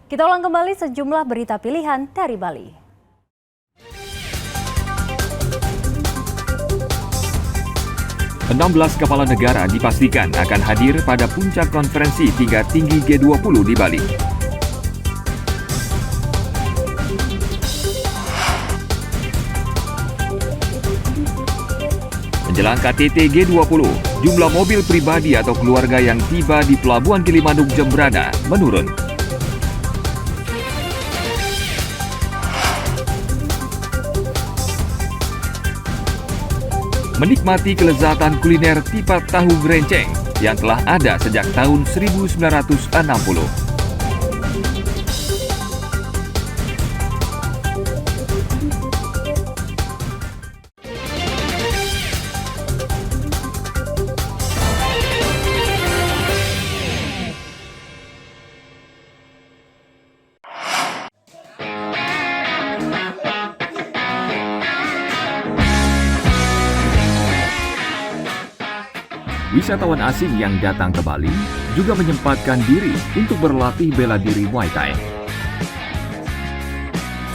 Kita ulang kembali sejumlah berita pilihan dari Bali. Enam belas kepala negara dipastikan akan hadir pada puncak konferensi tingkat tinggi G20 di Bali. Menjelang KTT G20, jumlah mobil pribadi atau keluarga yang tiba di Pelabuhan Gilimanuk Jembrana menurun. Menikmati kelezatan kuliner tipat tahu gerenceng yang telah ada sejak tahun 1960. Wisatawan asing yang datang ke Bali juga menyempatkan diri untuk berlatih bela diri Muay Thai.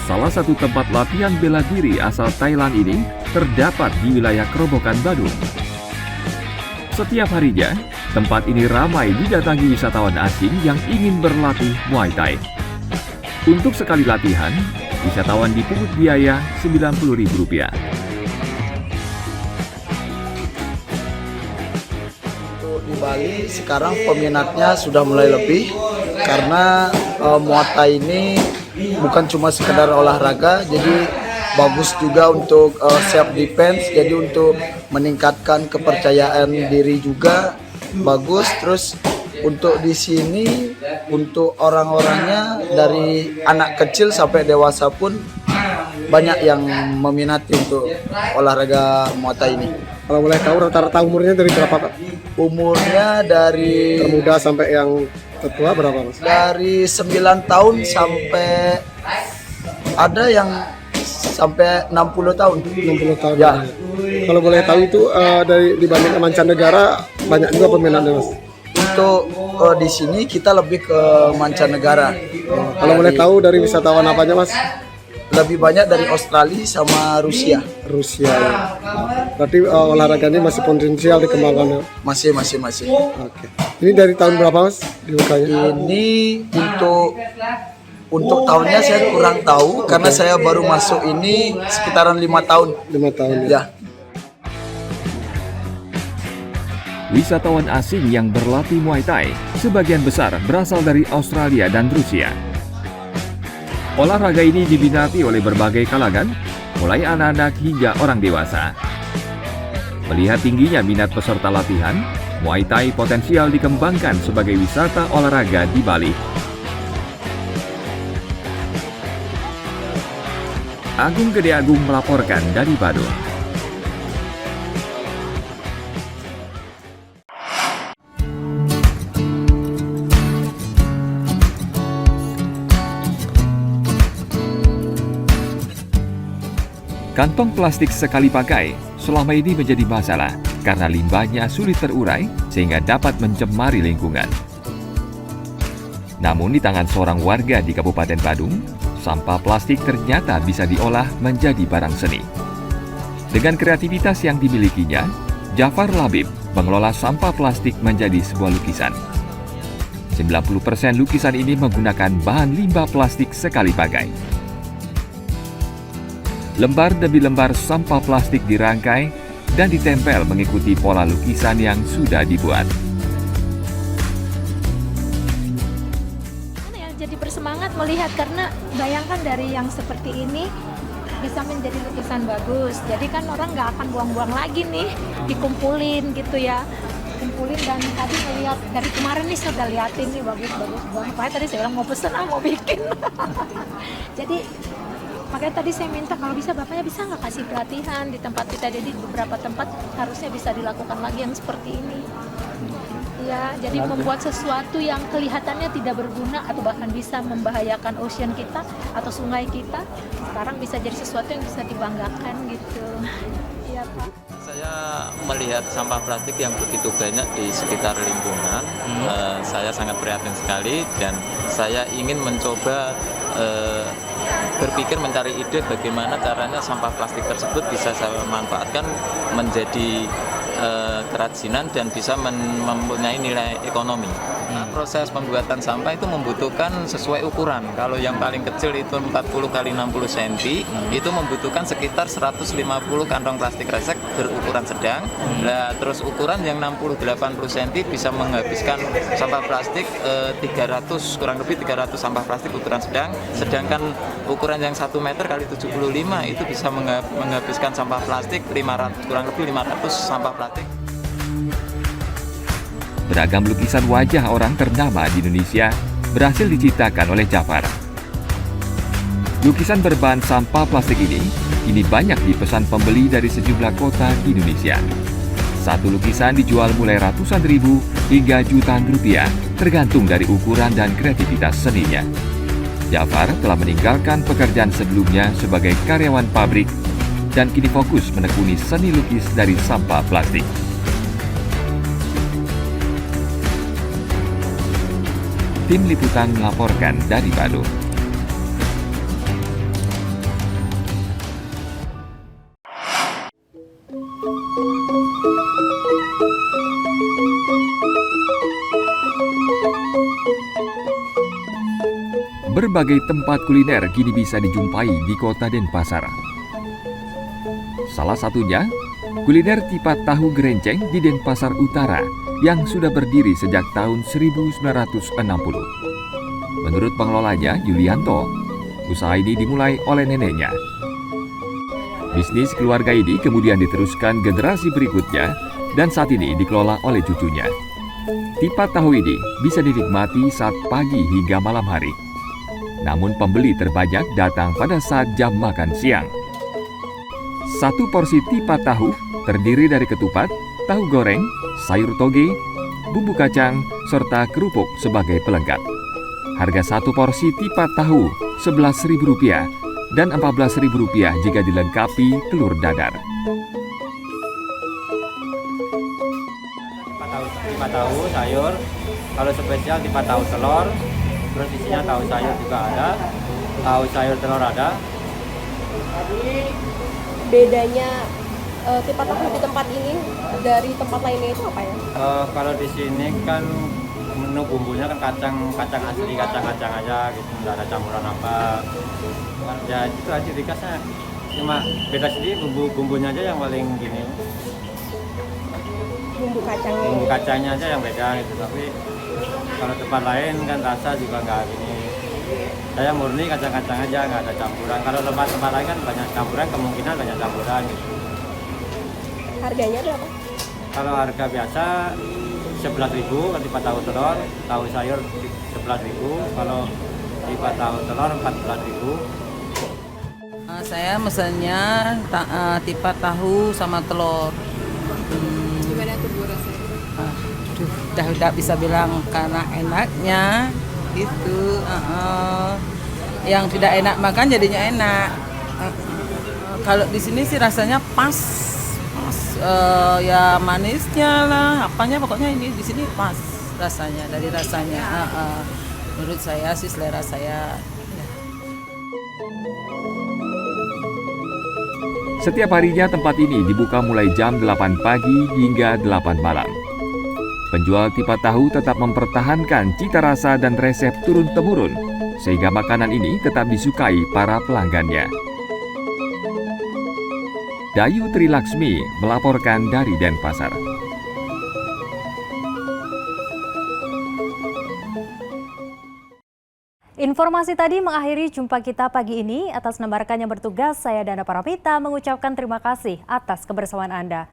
Salah satu tempat latihan bela diri asal Thailand ini terdapat di wilayah Kerobokan Badung. Setiap harinya, tempat ini ramai didatangi wisatawan asing yang ingin berlatih Muay Thai. Untuk sekali latihan, wisatawan dipungut biaya Rp90.000. Di Bali sekarang peminatnya sudah mulai lebih karena Muay Thai ini bukan cuma sekedar olahraga, jadi bagus juga untuk self defense, jadi untuk meningkatkan kepercayaan diri juga bagus. Terus untuk di sini untuk orang-orangnya dari anak kecil sampai dewasa pun banyak yang meminati untuk olahraga Muay Thai ini. Kalau boleh tahu rata-rata umurnya dari berapa, Pak? Umurnya dari Termuda sampai yang tertua berapa, Mas? dari 9 tahun sampai ada yang sampai 60 tahun. 60 tahun. Ya. Kalau boleh tahu itu dari dibanding mancanegara banyak juga peminatnya, Mas. Untuk di sini kita lebih ke mancanegara. Kalau boleh tahu dari wisatawan apanya, Mas? Lebih banyak dari Australia sama Rusia. Rusia. Ya. Berarti olahraga ini masih potensial dikembangkan. Ya? Masih. Oke. Ini dari tahun berapa, Mas? Dibukanya? Ini untuk tahunnya saya kurang tahu karena saya baru masuk ini sekitaran 5 tahun. 5 tahun. Ya. Wisatawan asing yang berlatih Muay Thai sebagian besar berasal dari Australia dan Rusia. Olahraga ini diminati oleh berbagai kalangan, mulai anak-anak hingga orang dewasa. Melihat tingginya minat peserta latihan, Muay Thai potensial dikembangkan sebagai wisata olahraga di Bali. Agung Gede Agung melaporkan dari Badung. Kantong plastik sekali pakai selama ini menjadi masalah karena limbahnya sulit terurai sehingga dapat mencemari lingkungan. Namun di tangan seorang warga di Kabupaten Badung, sampah plastik ternyata bisa diolah menjadi barang seni. Dengan kreativitas yang dimilikinya, Jafar Labib mengelola sampah plastik menjadi sebuah lukisan. 90% lukisan ini menggunakan bahan limbah plastik sekali pakai. Lembar demi lembar sampah plastik dirangkai dan ditempel mengikuti pola lukisan yang sudah dibuat. Jadi bersemangat melihat karena bayangkan dari yang seperti ini bisa menjadi lukisan bagus. Jadi kan orang nggak akan buang-buang lagi nih, dikumpulin gitu ya. Kumpulin dan tadi melihat dari kemarin nih saya udah liatin nih bagus-bagus banget. Makanya tadi saya bilang mau pesen mau bikin. Jadi makanya tadi saya minta kalau bisa bapaknya bisa nggak kasih pelatihan di tempat kita, jadi beberapa tempat harusnya bisa dilakukan lagi yang seperti ini. Ya, jadi membuat sesuatu yang kelihatannya tidak berguna atau bahkan bisa membahayakan ocean kita atau sungai kita, sekarang bisa jadi sesuatu yang bisa dibanggakan gitu. Iya, Pak. Saya melihat sampah plastik yang begitu banyak di sekitar lingkungan, saya sangat prihatin sekali dan saya ingin mencoba berpikir mencari ide bagaimana caranya sampah plastik tersebut bisa saya manfaatkan menjadi kerajinan dan bisa mempunyai nilai ekonomi. Nah, proses pembuatan sampah itu membutuhkan sesuai ukuran. Kalau yang paling kecil itu 40 kali 60 cm, itu membutuhkan sekitar 150 kantong plastik kresek berukuran sedang. Nah, terus ukuran yang 60-80 cm bisa menghabiskan sampah plastik 300, kurang lebih 300 sampah plastik ukuran sedang. Sedangkan ukuran yang 1 meter kali 75 itu bisa menghabiskan sampah plastik 500, kurang lebih 500 sampah plastik. Beragam lukisan wajah orang ternama di Indonesia berhasil diciptakan oleh Jafar. Lukisan berbahan sampah plastik ini kini banyak dipesan pembeli dari sejumlah kota di Indonesia. Satu lukisan dijual mulai ratusan ribu hingga jutaan rupiah, tergantung dari ukuran dan kreativitas seninya. Jafar telah meninggalkan pekerjaan sebelumnya sebagai karyawan pabrik dan kini fokus menekuni seni lukis dari sampah plastik. Tim Liputan melaporkan dari Bandung. Berbagai tempat kuliner kini bisa dijumpai di kota Denpasar. Salah satunya, kuliner Tipat Tahu Gerenceng di Denpasar Utara yang sudah berdiri sejak tahun 1960. Menurut pengelolanya, Yulianto, usaha ini dimulai oleh neneknya. Bisnis keluarga ini kemudian diteruskan generasi berikutnya dan saat ini dikelola oleh cucunya. Tipat tahu ini bisa dinikmati saat pagi hingga malam hari. Namun pembeli terbanyak datang pada saat jam makan siang. Satu porsi tipat tahu terdiri dari ketupat, tahu goreng, sayur toge, bumbu kacang, serta kerupuk sebagai pelengkap. Harga satu porsi tipat tahu Rp11.000 dan Rp14.000 jika dilengkapi telur dadar. Tipat tahu sayur, kalau spesial tipat tahu telur, terus isinya tahu sayur juga ada, tahu sayur telur ada. Bedanya tipat tahu di tempat ini dari tempat lainnya itu apa ya? Kalau di sini kan menu bumbunya kan kacang asli, kacang aja gitu, nggak ada campuran apa. Ya itu aja ciri khasnya. Cuma beda sendiri bumbunya aja yang paling gini. Bumbu kacangnya. Bumbu kacangnya aja yang beda gitu. Tapi kalau tempat lain kan rasa juga nggak gini. Saya murni kacang-kacang aja, nggak ada campuran. Kalau tempat lain kan banyak campuran, kemungkinan banyak campuran gitu. Harganya berapa? Kalau harga biasa 11.000, tipat tahu telur, tahu sayur 11.000, kalau tipat tahu telur 14.000. Saya mesennya tipat tahu sama telur. Gimana tuh Bu rasanya? Udah bisa bilang karena enaknya gitu. Yang tidak enak makan jadinya enak. Kalau di sini sih rasanya pas. Ya manisnya lah, apanya pokoknya ini di sini pas rasanya, dari rasanya. Menurut saya sih selera saya. Setiap harinya tempat ini dibuka mulai jam 8 pagi hingga 8 malam. Penjual tipat tahu tetap mempertahankan cita rasa dan resep turun-temurun, sehingga makanan ini tetap disukai para pelanggannya. Dayu Trilaksmi melaporkan dari Denpasar. Informasi tadi mengakhiri jumpa kita pagi ini. Atas nama rekan yang bertugas, saya Dana Parapita mengucapkan terima kasih atas kebersamaan Anda.